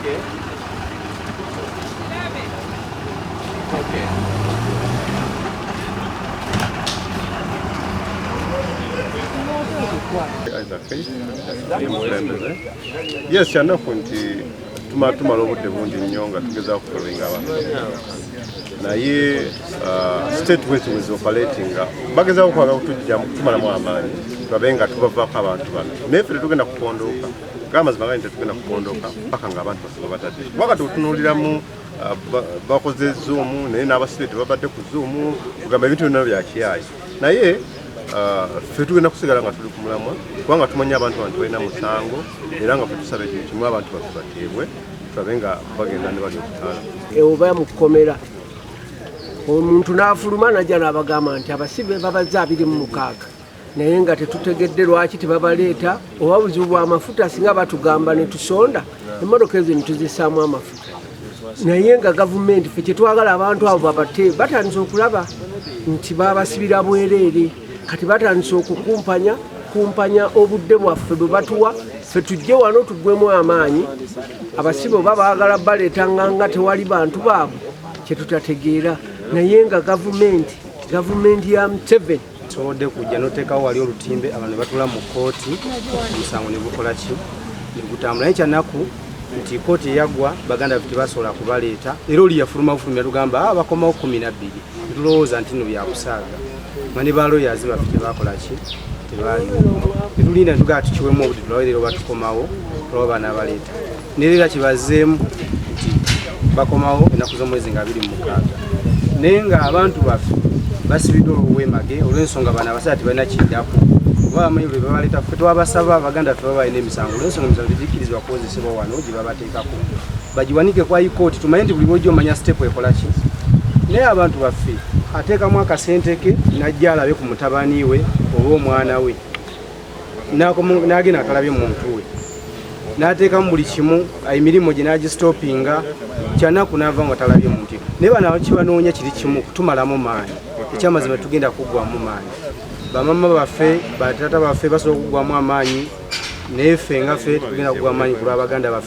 Yes, kyanafu nti tumala obudde bungi nnyo nga tugezaako kufollowinga abantu naye state was operating bagezaako kwagala kutumalamu amaanyi tulabe nga tubavaako abantu bano naye ffe tetugenda kupondoka ng'amazima gani tetugenda kupondoka paka ng'abantu basiba batadde wakati otunuuliramu bakoze zoomu naye n'abasibe tebabadde ku zoomu kugamba ebintu byonna byakiyayi naye ffe tugenda kusigala nga tuli ku mulamwa kubanga tumanyi abantu balina musango era nga ffe tusaba ekintu kimu abantu baffe bateebwe tulabe nga bagenda ne bali okutaala oba mu kkomera omuntu n'afuluma najja n'abagamba nti abasibe babazze 26 naye nga tetutegedde lwaki tebabaleeta oba buzibu bw'amafuta singa batugamba ne tusonda emmotoka ezo ne tuzisaamu amafuta naye nga gavumenti ffe kyetwagala abantu abo babate batandise okulaba nti babasibira bwereere kati batandise okukumpanya obudde bwaffe bwe batuwa ffe tujje wano tuggwemu amaanyi abasibe oba baagala baleeta nga tewali bantu baabwe kyetutategeera naye nga gavumenti ya Museveni sobodde kujja n'oteekawo wali olutimbe abantu batula mu kkooti omusango ne gukola ki ne gutambula naye kyanaku nti kkooti eyaggwa baganda baffe tebasobola kubaleeta era oli yafuluma bufulumya tugamba bakomawo 12 netulowooza nti no byakusaaga nga ne baloyazi baffe tebakola ki tebaliwo netulinda netugaa tukiwemu obudde tulawerera oba tukomawo olaba banabaleeta nerera kibazzeemu nti bakomawo ennaku z'omwezi nga 26 naye nga abantu baffe basibiddwa olw'obwemage olw'ensonga bano abasajja tebalina kiddako oba bamanyi bwe babaleeta ffe twabasaba abaganda ffe baba balina emisango olw'ensonga emisango tegikkirizibwa kukozesebwa wano gye babateekako bagiwanike kwa ikooti tumanye nti buli bwojja omanya sitepu ekola ki naye abantu baffe ateekamu akasente ke najja alabe ku mutabani we oba omwana we n'agenda akalabye muntu we n'ateekamu buli kimu emirimu gye n'agisitopinga kyanaku n'ava nga talabye muntu naye bano kibanoonya kiri kimu kutumalamu maanyi ekyamazima tugenda kuggwamu maanyi bamama baffe batata baffe basobola okuggwamu amaanyi naye ffe nga ffe tugenda kuggwa amaanyi ku lw'abaganda baffe